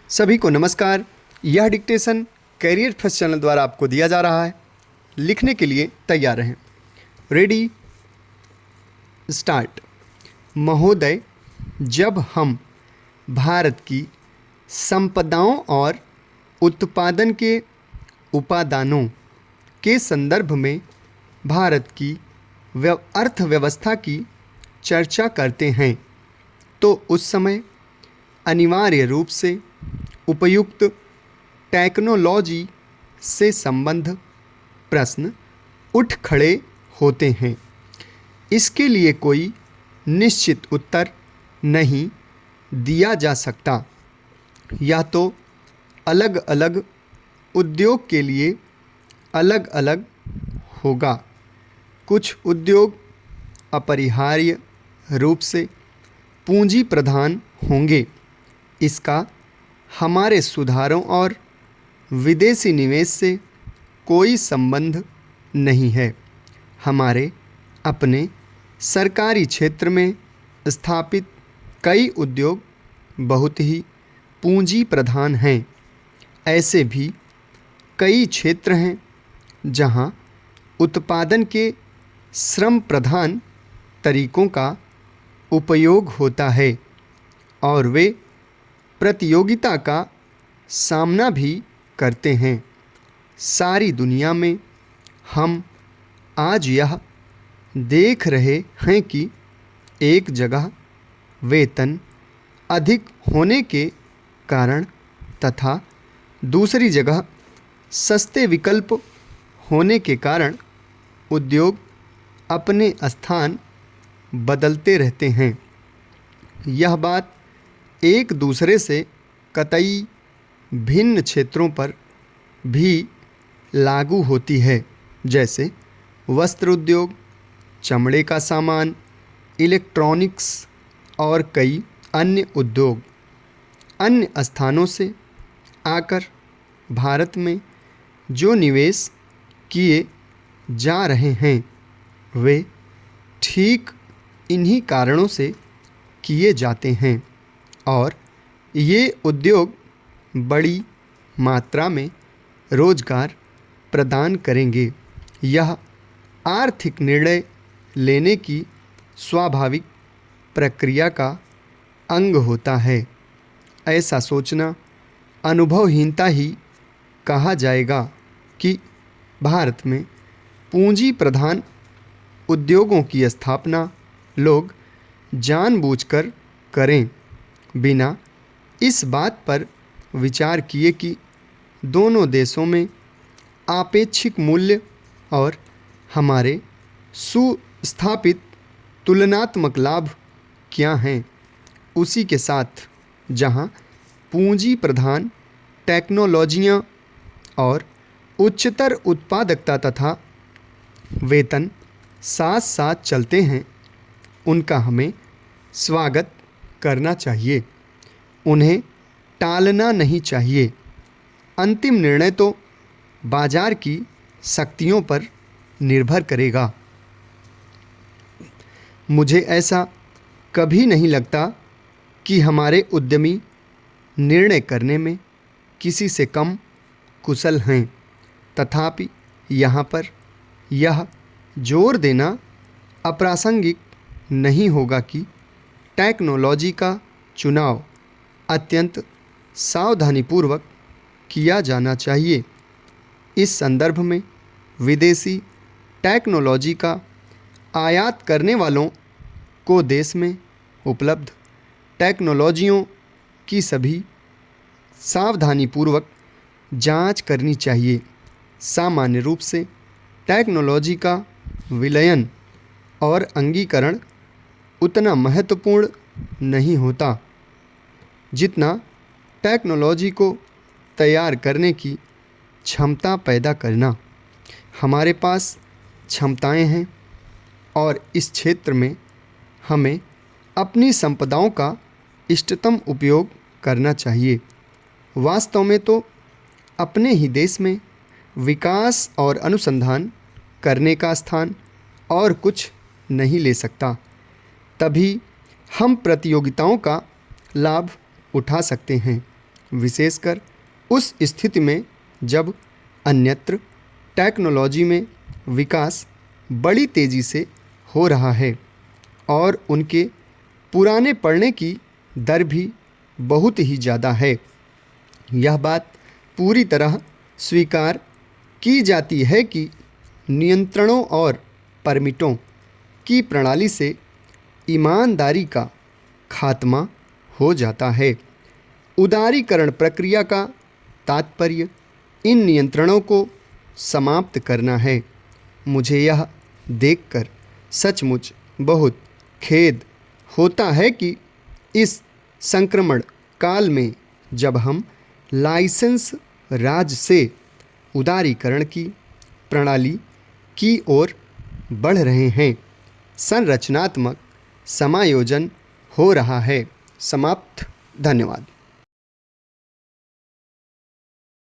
सभी को नमस्कार। यह डिक्टेशन कैरियर फर्स्ट चैनल द्वारा आपको दिया जा रहा है। लिखने के लिए तैयार रहें। Ready start. महोदय, जब हम भारत की संपदाओं और उत्पादन के उपादानों के संदर्भ में भारत की अर्थव्यवस्था की चर्चा करते हैं तो उस समय अनिवार्य रूप से उपयुक्त टेक्नोलॉजी से संबद्ध प्रश्न उठ खड़े होते हैं। इसके लिए कोई निश्चित उत्तर नहीं दिया जा सकता। या तो अलग अलग उद्योग के लिए अलग अलग होगा। कुछ उद्योग अपरिहार्य रूप से पूंजी प्रधान होंगे। इसका हमारे सुधारों और विदेशी निवेश से कोई संबंध नहीं है। हमारे अपने सरकारी क्षेत्र में स्थापित कई उद्योग बहुत ही पूंजी प्रधान हैं। ऐसे भी कई क्षेत्र हैं जहां उत्पादन के श्रम प्रधान तरीकों का उपयोग होता है और वे प्रतियोगिता का सामना भी करते हैं। सारी दुनिया में हम आज यह देख रहे हैं कि एक जगह वेतन अधिक होने के कारण तथा दूसरी जगह सस्ते विकल्प होने के कारण उद्योग अपने स्थान बदलते रहते हैं। यह बात एक दूसरे से कतई भिन्न क्षेत्रों पर भी लागू होती है, जैसे वस्त्र उद्योग, चमड़े का सामान, इलेक्ट्रॉनिक्स और कई अन्य उद्योग अन्य स्थानों से आकर भारत में जो निवेश किए जा रहे हैं वे ठीक इन्हीं कारणों से किए जाते हैं और ये उद्योग बड़ी मात्रा में रोजगार प्रदान करेंगे। यह आर्थिक निर्णय लेने की स्वाभाविक प्रक्रिया का अंग होता है। ऐसा सोचना अनुभवहीनता ही कहा जाएगा कि भारत में पूंजी प्रधान उद्योगों की स्थापना लोग जानबूझकर करें, बिना इस बात पर विचार किए कि दोनों देशों में आपेक्षिक मूल्य और हमारे सुस्थापित तुलनात्मक लाभ क्या हैं। उसी के साथ जहां पूंजी प्रधान टेक्नोलॉजियां और उच्चतर उत्पादकता तथा वेतन साथ साथ चलते हैं, उनका हमें स्वागत करना चाहिए। उन्हें टालना नहीं चाहिए। अंतिम निर्णय तो बाजार की शक्तियों पर निर्भर करेगा। मुझे ऐसा कभी नहीं लगता कि हमारे उद्यमी निर्णय करने में किसी से कम कुशल हैं। तथापि यहाँ पर यह जोर देना अप्रासंगिक नहीं होगा कि टेक्नोलॉजी का चुनाव अत्यंत सावधानीपूर्वक किया जाना चाहिए। इस संदर्भ में विदेशी टेक्नोलॉजी का आयात करने वालों को देश में उपलब्ध टेक्नोलॉजियों की सभी सावधानीपूर्वक जांच करनी चाहिए। सामान्य रूप से टेक्नोलॉजी का विलयन और अंगीकरण उतना महत्वपूर्ण नहीं होता जितना टेक्नोलॉजी को तैयार करने की क्षमता पैदा करना। हमारे पास क्षमताएं हैं और इस क्षेत्र में हमें अपनी संपदाओं का इष्टतम उपयोग करना चाहिए। वास्तव में तो अपने ही देश में विकास और अनुसंधान करने का स्थान और कुछ नहीं ले सकता। तभी हम प्रतियोगिताओं का लाभ उठा सकते हैं। विशेषकर उस स्थिति में जब अन्यत्र टेक्नोलॉजी में विकास बड़ी तेज़ी से हो रहा है और उनके पुराने पड़ने की दर भी बहुत ही ज़्यादा है। यह बात पूरी तरह स्वीकार की जाती है कि नियंत्रणों और परमिटों की प्रणाली से ईमानदारी का खात्मा हो जाता है। उदारीकरण प्रक्रिया का तात्पर्य इन नियंत्रणों को समाप्त करना है। मुझे यह देखकर सचमुच बहुत खेद होता है कि इस संक्रमण काल में जब हम लाइसेंस राज से उदारीकरण की प्रणाली की ओर बढ़ रहे हैं, संरचनात्मक समायोजन हो रहा है। समाप्त। धन्यवाद।